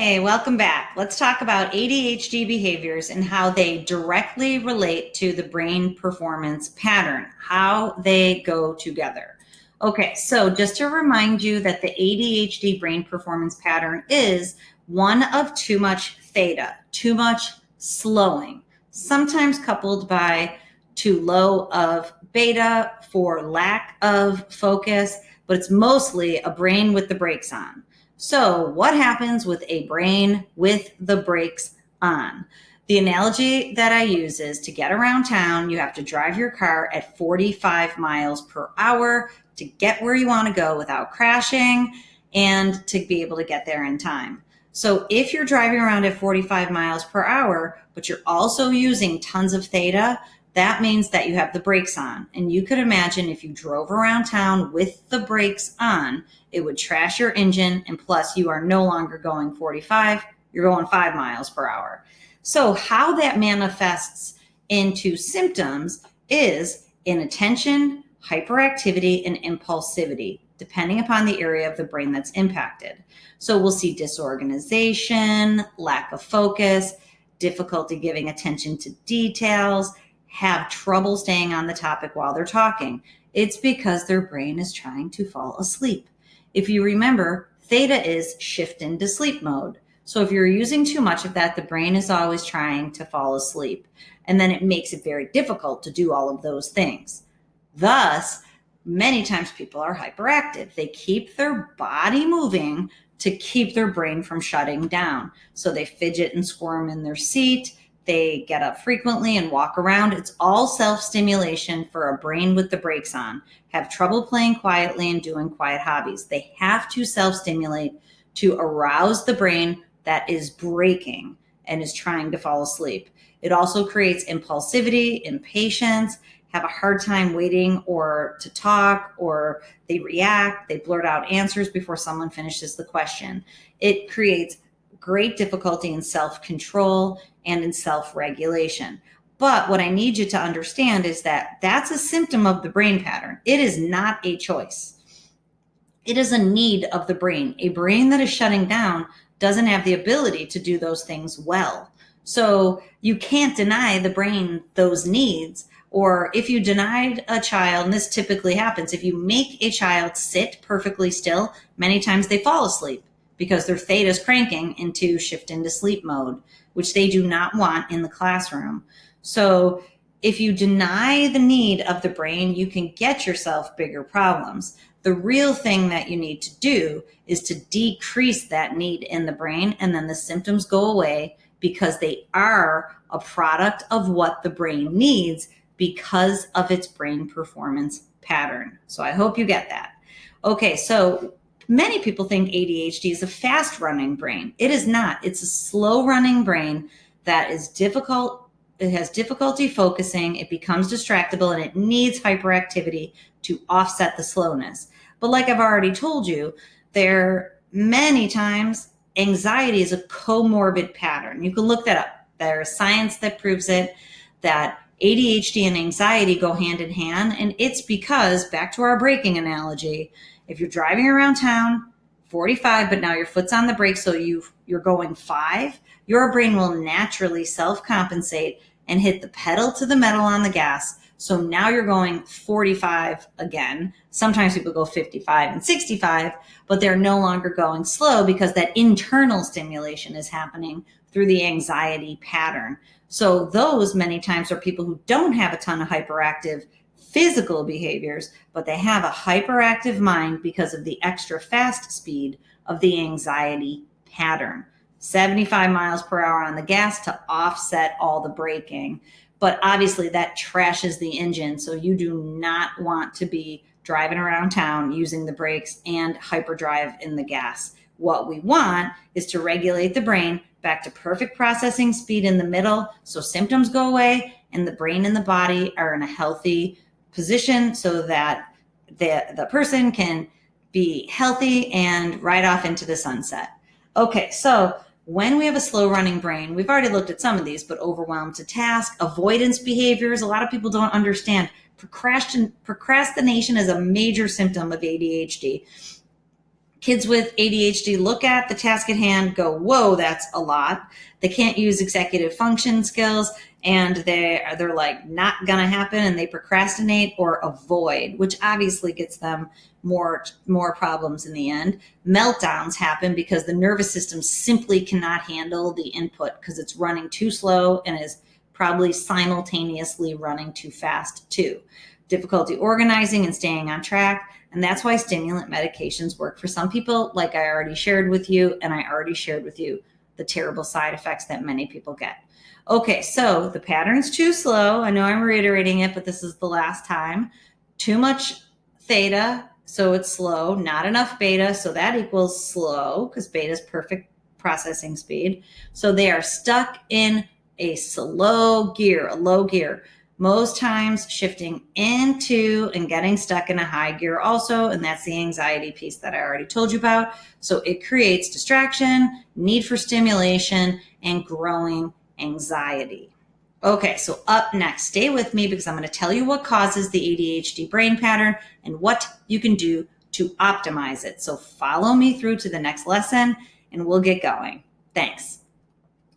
Hey, welcome back. Let's talk about ADHD behaviors and how they directly relate to the brain performance pattern, how they go together. Okay, so just to remind you that the ADHD brain performance pattern is one of too much theta, too much slowing, sometimes coupled by too low of beta for lack of focus, but it's mostly a brain with the brakes on. So what happens with a brain with the brakes on? The analogy that I use is to get around town, you have to drive your car at 45 miles per hour to get where you want to go without crashing and to be able to get there in time. So if you're driving around at 45 miles per hour, but you're also using tons of theta, that means that you have the brakes on. And you could imagine if you drove around town with the brakes on, it would trash your engine. And plus, you are no longer going 45, you're going 5 miles per hour. So how that manifests into symptoms is inattention, hyperactivity, and impulsivity, depending upon the area of the brain that's impacted. So we'll see disorganization, lack of focus, difficulty giving attention to details, have trouble staying on the topic while they're talking. It's because their brain is trying to fall asleep. If you remember, theta is shift into sleep mode. So if you're using too much of that, the brain is always trying to fall asleep. And then it makes it very difficult to do all of those things. Thus, many times people are hyperactive. They keep their body moving to keep their brain from shutting down. So they fidget and squirm in their seat. They get up frequently and walk around. It's all self-stimulation for a brain with the brakes on. Have trouble playing quietly and doing quiet hobbies. They have to self-stimulate to arouse the brain that is braking and is trying to fall asleep. It also creates impulsivity, impatience, have a hard time waiting or to talk, or they react, they blurt out answers before someone finishes the question. It creates great difficulty in self-control and in self-regulation. But what I need you to understand is that that's a symptom of the brain pattern. It is not a choice. It is a need of the brain. A brain that is shutting down doesn't have the ability to do those things well. So you can't deny the brain those needs. Or if you denied a child, and this typically happens, if you make a child sit perfectly still, many times they fall asleep because their theta is cranking into shift into sleep mode, which they do not want in the classroom. So if you deny the need of the brain, you can get yourself bigger problems. The real thing that you need to do is to decrease that need in the brain, and then the symptoms go away because they are a product of what the brain needs because of its brain performance pattern. So I hope you get that. Okay, so many people think ADHD is a fast-running brain. It is not. It's a slow-running brain that is difficult. It has difficulty focusing. It becomes distractible, and it needs hyperactivity to offset the slowness. But like I've already told you, there many times anxiety is a comorbid pattern. You can look that up. There's science that proves it, that ADHD and anxiety go hand in hand. And it's because, back to our braking analogy, if you're driving around town, 45, but now your foot's on the brake, so you're going 5, your brain will naturally self-compensate and hit the pedal to the metal on the gas. So now you're going 45 again. Sometimes people go 55 and 65, but they're no longer going slow because that internal stimulation is happening through the anxiety pattern. So those many times are people who don't have a ton of hyperactive physical behaviors, but they have a hyperactive mind because of the extra fast speed of the anxiety pattern. 75 miles per hour on the gas to offset all the braking. But obviously that trashes the engine. So you do not want to be driving around town using the brakes and hyperdrive in the gas. What we want is to regulate the brain back to perfect processing speed in the middle, so symptoms go away and the brain and the body are in a healthy position so that the person can be healthy and ride off into the sunset. Okay, so when we have a slow running brain, we've already looked at some of these, but overwhelmed to task, avoidance behaviors. A lot of people don't understand. Procrastination is a major symptom of ADHD. Kids with ADHD look at the task at hand, go, whoa, that's a lot. They can't use executive function skills, and they're like not gonna happen, and they procrastinate or avoid, which obviously gets them more problems in the end. Meltdowns happen because the nervous system simply cannot handle the input because it's running too slow and is probably simultaneously running too fast too. Difficulty organizing and staying on track. And that's why stimulant medications work for some people, like I already shared with you, and I already shared with you the terrible side effects that many people get. Okay, so the pattern's too slow. I know I'm reiterating it, but this is the last time. Too much theta, so it's slow. Not enough beta, so that equals slow, because beta is perfect processing speed. So they are stuck in a slow gear, a low gear. Most times shifting into and getting stuck in a high gear also, and that's the anxiety piece that I already told you about. So it creates distraction, need for stimulation, and growing anxiety. Okay, so up next, stay with me because I'm going to tell you what causes the ADHD brain pattern and what you can do to optimize it. So follow me through to the next lesson and we'll get going. Thanks.